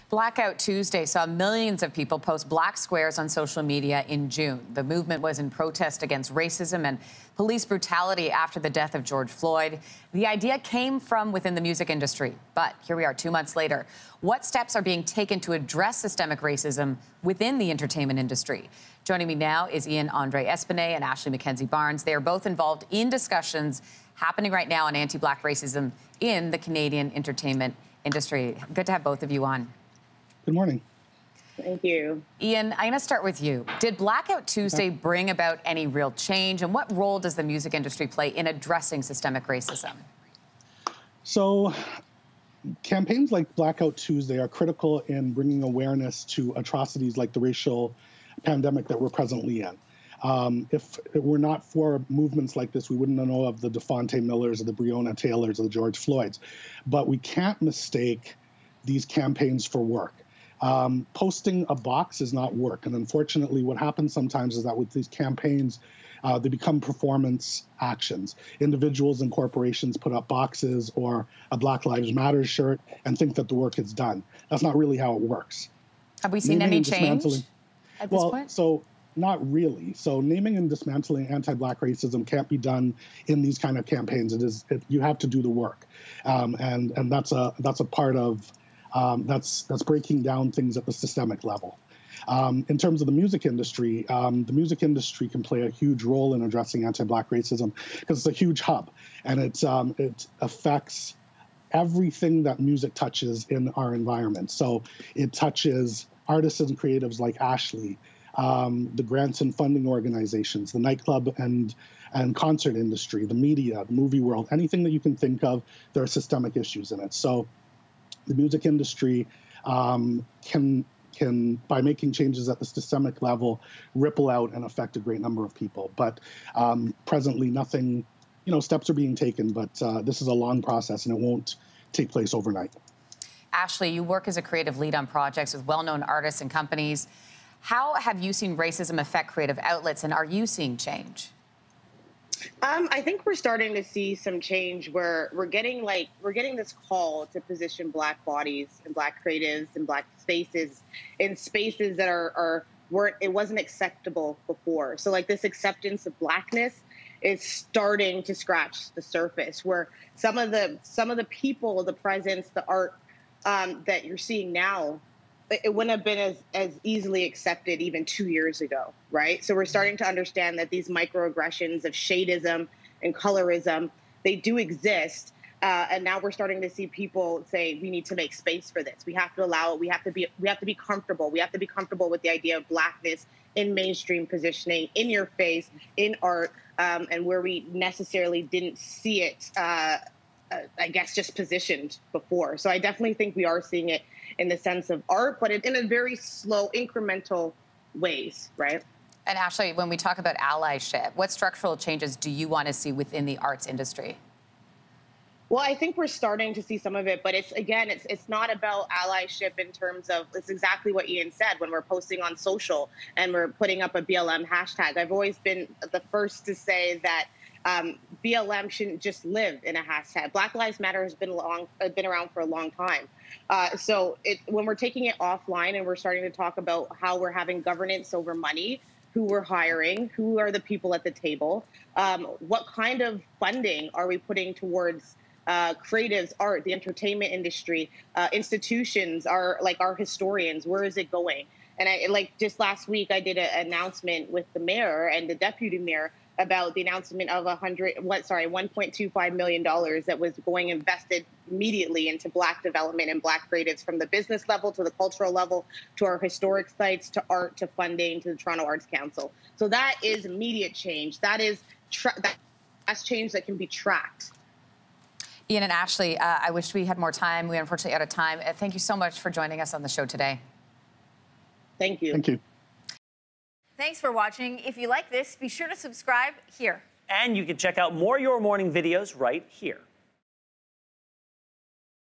Blackout Tuesday saw millions of people post black squares on social media in June. The movement was in protest against racism and police brutality after the death of George Floyd. The idea came from within the music industry, but here we are 2 months later. What steps are being taken to address systemic racism within the entertainment industry? Joining me now is Ian Andre Espinay and Ashley Mackenzie Barnes. They are both involved in discussions happening right now on anti-black racism in the Canadian entertainment industry. Good to have both of you on. Good morning. Thank you. Ian, I'm going to start with you. Did Blackout Tuesday bring about any real change? And what role does the music industry play in addressing systemic racism? So campaigns like Blackout Tuesday are critical in bringing awareness to atrocities like the racial pandemic that we're presently in. If it were not for movements like this, we wouldn't know of the DeFonte Millers or the Breonna Taylors or the George Floyds. But we can't mistake these campaigns for work. Posting a box is not work. And unfortunately, what happens sometimes is that with these campaigns, they become performance actions. Individuals and corporations put up boxes or a Black Lives Matter shirt and think that the work is done. That's not really how it works. Have we seen any change at this point? So not really. So naming and dismantling anti-Black racism can't be done in these kind of campaigns. You have to do the work. And that's a part of that's breaking down things at the systemic level. In terms of the music industry can play a huge role in addressing anti-Black racism because it's a huge hub, and it affects everything that music touches in our environment. So it touches artists and creatives like Ashley, the grants and funding organizations, the nightclub and concert industry, the media, the movie world, anything that you can think of, there are systemic issues in it. So the music industry can, by making changes at the systemic level, ripple out and affect a great number of people. But presently, nothing, steps are being taken, but this is a long process and it won't take place overnight. Ashley, you work as a creative lead on projects with well-known artists and companies. How have you seen racism affect creative outlets, and are you seeing change? I think we're starting to see some change where we're getting this call to position Black bodies and Black creatives and Black spaces in spaces that it wasn't acceptable before. So like this acceptance of Blackness is starting to scratch the surface, where some of the people, the presence, the art that you're seeing now, it wouldn't have been as easily accepted even 2 years ago, right? So we're starting to understand that these microaggressions of shadeism and colorism, they do exist. And now we're starting to see people say, we need to make space for this. We have to allow it. We have to be comfortable. We have to be comfortable with the idea of Blackness in mainstream positioning, in your face, in art, and where we necessarily didn't see it, I guess, just positioned before. So I definitely think we are seeing it in the sense of art, but in a very slow, incremental ways, right? And Ashley, when we talk about allyship, what structural changes do you want to see within the arts industry? Well, I think we're starting to see some of it, but it's not about allyship in terms of, it's exactly what Ian said when we're posting on social and we're putting up a BLM hashtag. I've always been the first to say that BLM shouldn't just live in a hashtag. Black Lives Matter has been around for a long time. So when we're taking it offline and we're starting to talk about how we're having governance over money, who we're hiring, who are the people at the table, what kind of funding are we putting towards creatives, art, the entertainment industry, institutions, our historians, where is it going? And just last week, I did an announcement with the mayor and the deputy mayor about the announcement of $1.25 million that was going invested immediately into Black development and Black creatives, from the business level to the cultural level to our historic sites to art to funding to the Toronto Arts Council. So that is immediate change. That's change that can be tracked. Ian and Ashley, I wish we had more time. We're unfortunately out of time. Thank you so much for joining us on the show today. Thank you. Thank you. Thanks for watching. If you like this, be sure to subscribe here. And you can check out more Your Morning videos right here.